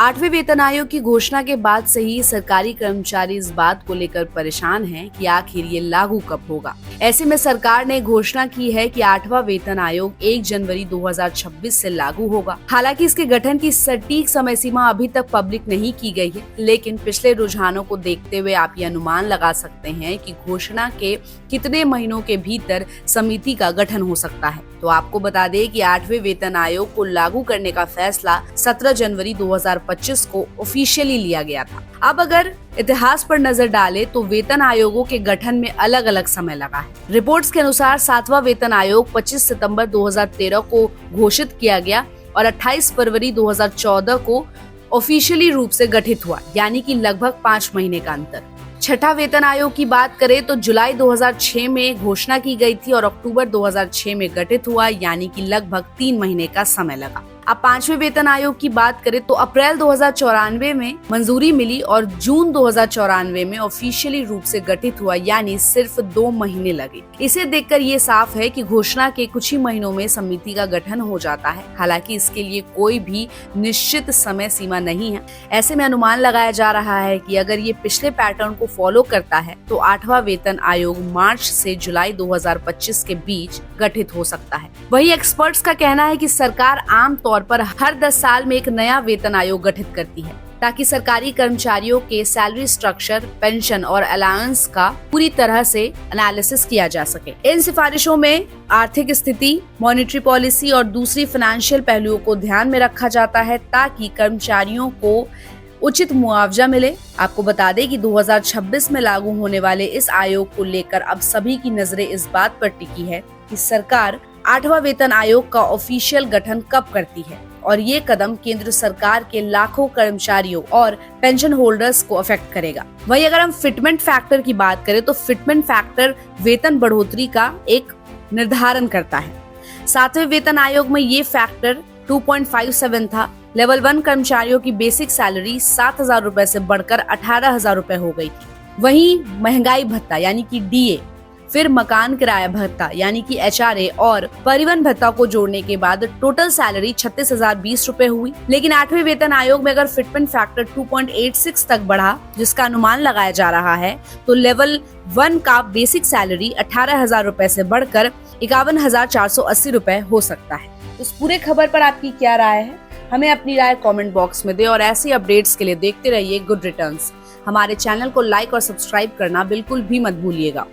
8वें वेतन आयोग की घोषणा के बाद से ही सरकारी कर्मचारी इस बात को लेकर परेशान हैं कि आखिर ये लागू कब होगा। ऐसे में सरकार ने घोषणा की है कि 8वां वेतन आयोग 1 जनवरी 2026 से लागू होगा। हालांकि इसके गठन की सटीक समय सीमा अभी तक पब्लिक नहीं की गई है, लेकिन पिछले रुझानों को देखते हुए आप ये अनुमान लगा सकते हैं कि घोषणा के कितने महीनों के भीतर समिति का गठन हो सकता है। तो आपको बता दें कि 8वें वेतन आयोग को लागू करने का फैसला 17 जनवरी 2025 को ऑफिशियली लिया गया था। अब अगर इतिहास पर नजर डालें तो वेतन आयोगों के गठन में अलग अलग समय लगा है। रिपोर्ट्स के अनुसार 7वां वेतन आयोग 25 सितंबर 2013 को घोषित किया गया और 28 फरवरी 2014 को ऑफिशियली रूप से गठित हुआ, यानी कि लगभग 5 महीने का अंतर। छठा वेतन आयोग की बात करें तो जुलाई 2006 में घोषणा की गई थी और अक्टूबर 2006 में गठित हुआ, यानी कि लगभग 3 महीने का समय लगा। अब 5वें वेतन आयोग की बात करें तो अप्रैल 2094 में मंजूरी मिली और जून 2094 में ऑफिशियली रूप से गठित हुआ, यानी सिर्फ 2 महीने लगे। इसे देखकर ये साफ है कि घोषणा के कुछ ही महीनों में समिति का गठन हो जाता है। हालांकि इसके लिए कोई भी निश्चित समय सीमा नहीं है। ऐसे में अनुमान लगाया जा रहा है कि अगर ये पिछले पैटर्न को फॉलो करता है तो 8वां वेतन आयोग मार्च से जुलाई 2025 के बीच गठित हो सकता है। वही एक्सपर्ट्स का कहना है कि सरकार आम तौर पर हर 10 साल में एक नया वेतन आयोग गठित करती है ताकि सरकारी कर्मचारियों के सैलरी स्ट्रक्चर, पेंशन और अलाउंस का पूरी तरह से एनालिसिस किया जा सके। इन सिफारिशों में आर्थिक स्थिति, मॉनेटरी पॉलिसी और दूसरी फाइनेंशियल पहलुओं को ध्यान में रखा जाता है ताकि कर्मचारियों को उचित मुआवजा मिले। आपको बता दें कि 2026 में लागू होने वाले इस आयोग को लेकर अब सभी की नजरें इस बात पर टिकी है कि सरकार 8वां वेतन आयोग का ऑफिशियल गठन कब करती है और ये कदम केंद्र सरकार के लाखों कर्मचारियों और पेंशन होल्डर्स को अफेक्ट करेगा। वहीं अगर हम फिटमेंट फैक्टर की बात करें तो फिटमेंट फैक्टर वेतन बढ़ोतरी का एक निर्धारण करता है। 7वें वेतन आयोग में ये फैक्टर 2.57 था। लेवल 1 कर्मचारियों की बेसिक सैलरी 7,000 रुपए से बढ़कर 18,000 रुपए हो गई थी। वहीं महंगाई भत्ता यानी कि DA, फिर मकान किराया भत्ता यानी कि HRA और परिवहन भत्ता को जोड़ने के बाद टोटल सैलरी 36,020 रुपए हुई। लेकिन 8वें वेतन आयोग में अगर फिटमेंट फैक्टर 2.86 तक बढ़ा, जिसका अनुमान लगाया जा रहा है, तो लेवल 1 का बेसिक सैलरी 18,000 रुपए से बढ़कर 51,480 रुपए हो सकता है। इस पूरे खबर पर आपकी क्या राय है? हमें अपनी राय कमेंट बॉक्स में दें और ऐसी अपडेट्स के लिए देखते रहिए गुड रिटर्न्स। हमारे चैनल को लाइक और सब्सक्राइब करना बिल्कुल भी मत भूलिएगा।